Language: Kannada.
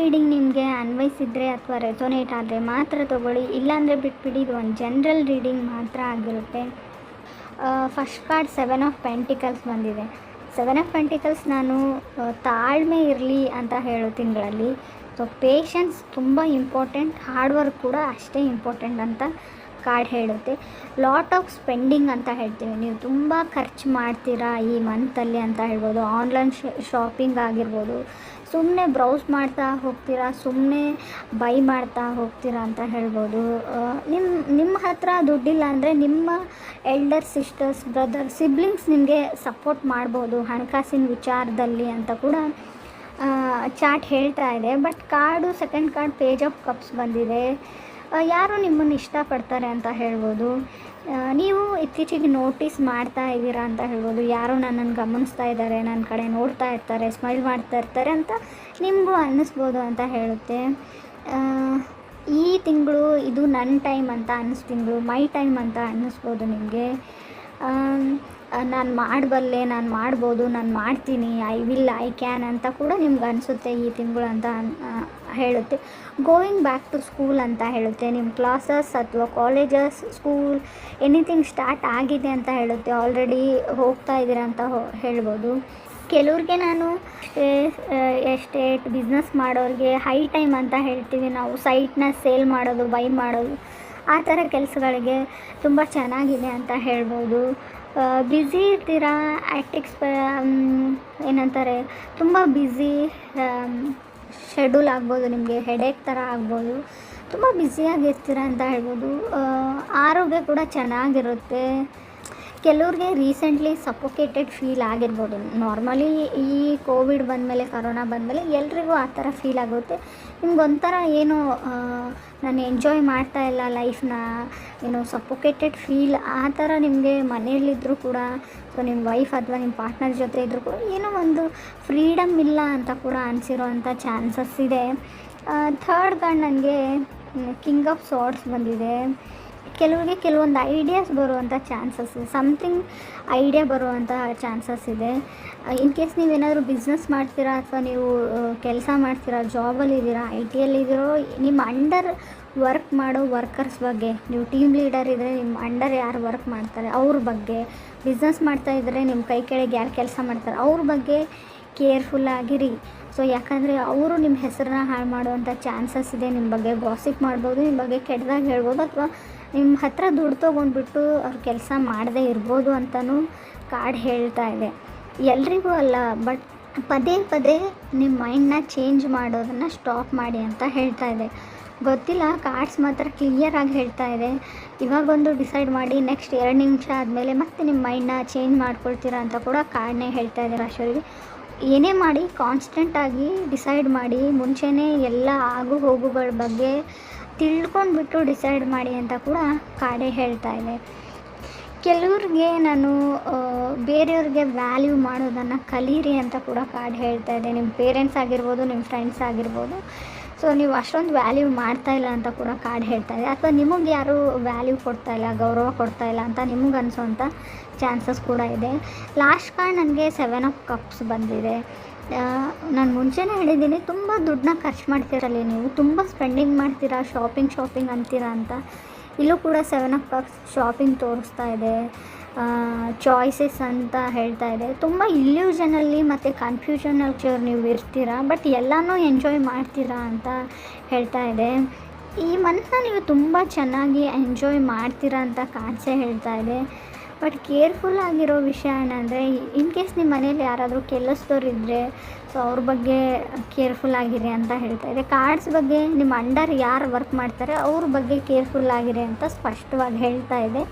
ರೀಡಿಂಗ್ ನಿಮಗೆ ಅನ್ವಯಿಸಿದರೆ ಅಥವಾ ರೆಸೊನೇಟ್ ಆದರೆ ಮಾತ್ರ ತೊಗೊಳ್ಳಿ, ಇಲ್ಲಾಂದರೆ ಬಿಟ್ಬಿಡಿ. ಇದು ಒಂದು ಜನರಲ್ ರೀಡಿಂಗ್ ಮಾತ್ರ ಆಗಿರುತ್ತೆ. ಫಸ್ಟ್ ಕಾರ್ಡ್ 7 ಆಫ್ ಪೆಂಟಿಕಲ್ಸ್ ಬಂದಿದೆ. 7 ಆಫ್ ಪೆಂಟಿಕಲ್ಸ್ ನಾನು ತಾಳ್ಮೆ ಇರಲಿ ಅಂತ ಹೇಳೋ ತಿಂಗಳಲ್ಲಿ. ಸೊ ಪೇಷನ್ಸ್ ತುಂಬ ಇಂಪಾರ್ಟೆಂಟ್, ಹಾರ್ಡ್ ವರ್ಕ್ ಕೂಡ ಅಷ್ಟೇ ಇಂಪಾರ್ಟೆಂಟ್ ಅಂತ ಕಾರ್ಡ್ ಹೇಳುತ್ತೆ. ಲಾಟ್ ಆಫ್ ಸ್ಪೆಂಡಿಂಗ್ ಅಂತ ಹೇಳ್ತೀವಿ. ನೀವು ತುಂಬ ಖರ್ಚು ಮಾಡ್ತೀರಾ ಈ ಮಂತಲ್ಲಿ ಅಂತ ಹೇಳ್ಬೋದು. ಆನ್ಲೈನ್ ಶಾಪಿಂಗ್ ಆಗಿರ್ಬೋದು, ಸುಮ್ಮನೆ ಬ್ರೌಸ್ ಮಾಡ್ತಾ ಹೋಗ್ತೀರಾ, ಸುಮ್ಮನೆ ಬೈ ಮಾಡ್ತಾ ಹೋಗ್ತೀರಾ ಅಂತ ಹೇಳ್ಬೋದು. ನಿಮ್ಮ ಹತ್ರ ದುಡ್ಡಿಲ್ಲ ಅಂದರೆ ನಿಮ್ಮ ಎಲ್ಡರ್ ಸಿಸ್ಟರ್ಸ್, ಬ್ರದರ್, ಸಿಬ್ಲಿಂಗ್ಸ್ ನಿಮಗೆ ಸಪೋರ್ಟ್ ಮಾಡ್ಬೋದು ಹಣಕಾಸಿನ ವಿಚಾರದಲ್ಲಿ ಅಂತ ಕೂಡ ಚಾರ್ಟ್ ಹೇಳ್ತಾ ಇದೆ. But card second card page of cups ಬಂದಿದೆ. ಯಾರು ನಿಮ್ಮನ್ನು ಇಷ್ಟಪಡ್ತಾರೆ ಅಂತ ಹೇಳ್ಬೋದು. ನೀವು ಇತ್ತೀಚೆಗೆ ನೋಟಿಸ್ ಮಾಡ್ತಾ ಇದ್ದೀರಾ ಅಂತ ಹೇಳ್ಬೋದು. ಯಾರೋ ನನ್ನನ್ನು ಗಮನಿಸ್ತಾ ಇದ್ದಾರೆ, ನನ್ನ ಕಡೆ ನೋಡ್ತಾ ಇರ್ತಾರೆ, ಸ್ಮೈಲ್ ಮಾಡ್ತಾ ಇರ್ತಾರೆ ಅಂತ ನಿಮಗೂ ಅನ್ನಿಸ್ಬೋದು ಅಂತ ಹೇಳುತ್ತೆ. ಈ ತಿಂಗಳು ಇದು ನನ್ನ ಟೈಮ್ ಅಂತ ಅನ್ನಿಸ್ತಿಂಗಳು, ಮೈ ಟೈಮ್ ಅಂತ ಅನ್ನಿಸ್ಬೋದು ನಿಮಗೆ. ನಾನು ಮಾಡಬಲ್ಲೆ, ನಾನು ಮಾಡ್ಬೋದು, ನಾನು ಮಾಡ್ತೀನಿ, ಐ ವಿಲ್, ಐ ಕ್ಯಾನ್ ಅಂತ ಕೂಡ ನಿಮ್ಗೆ ಅನಿಸುತ್ತೆ ಈ ತಿಂಗಳು ಅಂತ ಹೇಳುತ್ತೆ. ಗೋಯಿಂಗ್ ಬ್ಯಾಕ್ ಟು ಸ್ಕೂಲ್ ಅಂತ ಹೇಳುತ್ತೆ. ನಿಮ್ಮ ಕ್ಲಾಸಸ್ ಅಥವಾ ಕಾಲೇಜಸ್, ಸ್ಕೂಲ್, ಎನಿಥಿಂಗ್ ಸ್ಟಾರ್ಟ್ ಆಗಿದೆ ಅಂತ ಹೇಳುತ್ತೆ. ಆಲ್ರೆಡಿ ಹೋಗ್ತಾ ಇದ್ದೀರಾ ಅಂತ ಹೇಳ್ಬೋದು. ಕೆಲವ್ರಿಗೆ ನಾನು ಎಸ್ಟೇಟ್ ಬಿಸ್ನೆಸ್ ಮಾಡೋರಿಗೆ ಹೈ ಟೈಮ್ ಅಂತ ಹೇಳ್ತೀವಿ ನಾವು. ಸೈಟ್ನ ಸೇಲ್ ಮಾಡೋದು, ಬೈ ಮಾಡೋದು, ಆ ಥರ ಕೆಲಸಗಳಿಗೆ ತುಂಬ ಚೆನ್ನಾಗಿದೆ ಅಂತ ಹೇಳ್ಬೋದು. ಬ್ಯುಸಿ ಇರ್ತೀರಾ, ಏನಂತಾರೆ, ತುಂಬ ಬ್ಯುಸಿ ಶೆಡ್ಯೂಲ್ ಆಗ್ಬೋದು, ನಿಮಗೆ ಹೆಡೇಕ್ ಥರ ಆಗ್ಬೋದು, ತುಂಬ ಬ್ಯುಸಿಯಾಗಿರ್ತೀರ ಅಂತ ಹೇಳ್ಬೋದು. ಆರೋಗ್ಯ ಕೂಡ ಚೆನ್ನಾಗಿರುತ್ತೆ. ಕೆಲವ್ರಿಗೆ ರೀಸೆಂಟ್ಲಿ ಸಫೋಕೇಟೆಡ್ ಫೀಲ್ ಆಗಿರ್ಬೋದು. ನಾರ್ಮಲಿ ಈ ಕೋವಿಡ್ ಬಂದಮೇಲೆ, ಕರೋನಾ ಬಂದಮೇಲೆ ಎಲ್ರಿಗೂ ಆ ಥರ ಫೀಲ್ ಆಗುತ್ತೆ. ನಿಮ್ಗೊಂಥರ ಏನೋ ನಾನು ಎಂಜಾಯ್ ಮಾಡ್ತಾ ಇಲ್ಲ ಲೈಫ್ನ, ಏನೋ ಸಫೋಕೇಟೆಡ್ ಫೀಲ್ ಆ ಥರ ನಿಮಗೆ ಮನೆಯಲ್ಲಿದ್ದರೂ ಕೂಡ, ಸೊ ನಿಮ್ಮ ವೈಫ್ ಅಥವಾ ನಿಮ್ಮ ಪಾರ್ಟ್ನರ್ ಜೊತೆ ಇದ್ದರೂ ಕೂಡ ಏನೋ ಒಂದು ಫ್ರೀಡಮ್ ಇಲ್ಲ ಅಂತ ಕೂಡ ಅನಿಸಿರೋ ಅಂಥ ಚಾನ್ಸಸ್ ಇದೆ. ಥರ್ಡ್ ಕಾರ್ಡ್ ನನಗೆ ಕಿಂಗ್ ಆಫ್ ಸಾರ್ಡ್ಸ್ ಬಂದಿದೆ. ಕೆಲವರಿಗೆ ಕೆಲವೊಂದು ಐಡಿಯಾಸ್ ಬರುವಂಥ ಚಾನ್ಸಸ್, ಸಮಥಿಂಗ್ ಐಡಿಯಾ ಬರುವಂಥ ಚಾನ್ಸಸ್ ಇದೆ. ಇನ್ ಕೇಸ್ ನೀವೇನಾದರೂ ಬಿಸ್ನೆಸ್ ಮಾಡ್ತೀರಾ ಅಥವಾ ನೀವು ಕೆಲಸ ಮಾಡ್ತೀರಾ, ಜಾಬಲ್ಲಿದ್ದೀರಾ, ಐ ಟಿಯಲ್ಲಿದ್ದೀರೋ, ನಿಮ್ಮ ಅಂಡರ್ ವರ್ಕ್ ಮಾಡೋ ವರ್ಕರ್ಸ್ ಬಗ್ಗೆ, ನೀವು ಟೀಮ್ ಲೀಡರ್ ಇದ್ದರೆ ನಿಮ್ಮ ಅಂಡರ್ ಯಾರು ವರ್ಕ್ ಮಾಡ್ತಾರೆ ಅವ್ರ ಬಗ್ಗೆ, ಬಿಸ್ನೆಸ್ ಮಾಡ್ತಾಯಿದ್ರೆ ನಿಮ್ಮ ಕೈ ಕೆಳಗೆ ಯಾರು ಕೆಲಸ ಮಾಡ್ತಾರೆ ಅವ್ರ ಬಗ್ಗೆ ಕೇರ್ಫುಲ್ಲಾಗಿರಿ. ಸೊ ಯಾಕಂದರೆ ಅವರು ನಿಮ್ಮ ಹೆಸರನ್ನ ಹಾಳು ಮಾಡುವಂಥ ಚಾನ್ಸಸ್ ಇದೆ. ನಿಮ್ಮ ಬಗ್ಗೆ ಗಾಸಿಪ್ ಮಾಡ್ಬೋದು, ನಿಮ್ಮ ಬಗ್ಗೆ ಕೆಟ್ಟದಾಗಿ ಹೇಳ್ಬೋದು, ಅಥವಾ ನಿಮ್ಮ ಹತ್ರ ದುಡ್ಡು ತೊಗೊಂಡ್ಬಿಟ್ಟು ಅವ್ರು ಕೆಲಸ ಮಾಡದೇ ಇರ್ಬೋದು ಅಂತಲೂ ಕಾರ್ಡ್ ಹೇಳ್ತಾ ಇದೆ. ಎಲ್ರಿಗೂ ಅಲ್ಲ, ಬಟ್ ಪದೇ ಪದೇ ನಿಮ್ಮ ಮೈಂಡನ್ನ ಚೇಂಜ್ ಮಾಡೋದನ್ನು ಸ್ಟಾಪ್ ಮಾಡಿ ಅಂತ ಹೇಳ್ತಾ ಇದೆ. ಗೊತ್ತಿಲ್ಲ, ಕಾರ್ಡ್ಸ್ ಮಾತ್ರ ಕ್ಲಿಯರಾಗಿ ಹೇಳ್ತಾ ಇದೆ. ಇವಾಗೊಂದು ಡಿಸೈಡ್ ಮಾಡಿ ನೆಕ್ಸ್ಟ್ 2 ನಿಮಿಷ ಆದಮೇಲೆ ಮತ್ತೆ ನಿಮ್ಮ ಮೈಂಡನ್ನ ಚೇಂಜ್ ಮಾಡ್ಕೊಳ್ತೀರಾ ಅಂತ ಕೂಡ ಕಾರ್ಡ್ನೇ ಹೇಳ್ತಾ ಇದೆ. ರಾಶಿಯವರಿಗೆ ಏನೇ ಮಾಡಿ ಕಾನ್ಸ್ಟೆಂಟಾಗಿ ಡಿಸೈಡ್ ಮಾಡಿ, ಮುಂಚೆನೇ ಎಲ್ಲ ಆಗು ಹೋಗುಗಳ ಬಗ್ಗೆ ತಿಳ್ಕೊಂಡ್ಬಿಟ್ಟು ಡಿಸೈಡ್ ಮಾಡಿ ಅಂತ ಕೂಡ ಕಾರ್ಡೇ ಹೇಳ್ತಾ ಇದೆ. ಕೆಲವ್ರಿಗೆ ನಾನು ಬೇರೆಯವ್ರಿಗೆ ವ್ಯಾಲ್ಯೂ ಮಾಡೋದನ್ನು ಕಲೀರಿ ಅಂತ ಕೂಡ ಕಾರ್ಡ್ ಹೇಳ್ತಾ ಇದೆ. ನಿಮ್ಮ ಪೇರೆಂಟ್ಸ್ ಆಗಿರ್ಬೋದು, ನಿಮ್ಮ ಫ್ರೆಂಡ್ಸ್ ಆಗಿರ್ಬೋದು, ಸೊ ನೀವು ಅಷ್ಟೊಂದು ವ್ಯಾಲ್ಯೂ ಮಾಡ್ತಾಯಿಲ್ಲ ಅಂತ ಕೂಡ ಕಾರ್ಡ್ ಹೇಳ್ತಾ ಇದೆ. ಅಥವಾ ನಿಮಗೆ ಯಾರೂ ವ್ಯಾಲ್ಯೂ ಕೊಡ್ತಾಯಿಲ್ಲ, ಗೌರವ ಕೊಡ್ತಾಯಿಲ್ಲ ಅಂತ ನಿಮಗೆ ಅನಿಸೋಂಥ ಚಾನ್ಸಸ್ ಕೂಡ ಇದೆ. ಲಾಸ್ಟ್ ಕಾರ್ಡ್ ನನಗೆ 7 ಆಫ್ ಕಪ್ಸ್ ಬಂದಿದೆ. ನಾನು ಮುಂಚೆನೇ ಹೇಳಿದ್ದೀನಿ, ತುಂಬ ದುಡ್ಡನ್ನ ಖರ್ಚು ಮಾಡ್ತೀರಲ್ಲ ನೀವು, ತುಂಬ ಸ್ಪೆಂಡಿಂಗ್ ಮಾಡ್ತೀರಾ, ಶಾಪಿಂಗ್ ಅಂತೀರಾ ಅಂತ. ಇಲ್ಲೂ ಕೂಡ 7 ಆಫ್ ಕಪ್ಸ್ ಶಾಪಿಂಗ್ ತೋರಿಸ್ತಾ ಇದೆ, ಚಾಯ್ಸಸ್ ಅಂತ ಹೇಳ್ತಾ ಇದೆ. ತುಂಬ ಇಲ್ಯೂಷನಲ್ಲಿ ಮತ್ತು ಕನ್ಫ್ಯೂಷನಲ್ಲಿ ನೀವು ಇರ್ತೀರಾ, ಬಟ್ ಎಲ್ಲನೂ ಎಂಜಾಯ್ ಮಾಡ್ತೀರಾ ಅಂತ ಹೇಳ್ತಾ ಇದೆ. ಈ ಮಂತ್ನ ನೀವು ತುಂಬ ಚೆನ್ನಾಗಿ ಎಂಜಾಯ್ ಮಾಡ್ತೀರಾ ಅಂತ ಕಾರ್ಡ್ಸೇ ಹೇಳ್ತಾ ಇದೆ. ಬಟ್ ಕೇರ್ಫುಲ್ ಆಗಿರೋ ವಿಷಯ ಏನಂದರೆ, ಇನ್ ಕೇಸ್ ನಿಮ್ಮ ಮನೇಲಿ ಯಾರಾದರೂ ಕೆಲಸದವ್ರು ಇದ್ದರೆ, ಸೊ ಅವ್ರ ಬಗ್ಗೆ ಕೇರ್ಫುಲ್ ಆಗಿರಿ ಅಂತ ಹೇಳ್ತಾ ಇದೆ. ಕಾರ್ಡ್ಸ್ ಬಗ್ಗೆ ನಿಮ್ಮ ಅಂಡರ್ ಯಾರು ವರ್ಕ್ ಮಾಡ್ತಾರೆ ಅವ್ರ ಬಗ್ಗೆ ಕೇರ್ಫುಲ್ ಆಗಿರಿ ಅಂತ ಸ್ಪಷ್ಟವಾಗಿ ಹೇಳ್ತಾ ಇದೆ.